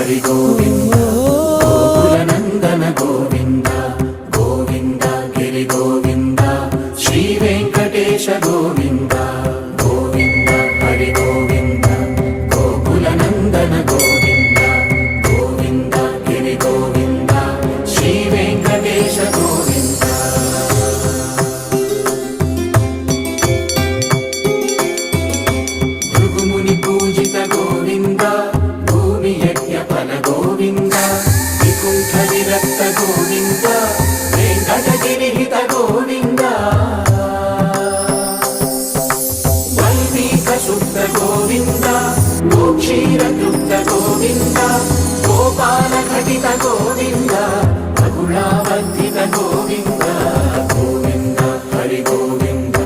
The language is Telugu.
హరి గోవింద గోకులనందన గోవింద గోవింద గిరి గోవింద శ్రీ వెంకటేశ గోవింద గోవింద హరి గోవింద గోకులనందన గోవింద గోవింద గిరి గోవింద శ్రీ వెంకటేశ గోవింద భృగుముని పూజిత గోవింద భూమి యజ్ఞ ఫల గోవింద వికుంఠ విరక్త గోవింద వెంకటగిరి హిత గోవింద వైదిక శుద్ధ గోవింద గోక్షీర తృప్త గోవింద గోపాల ఘటిత గోవింద రఘుళావర్ధిత గోవింద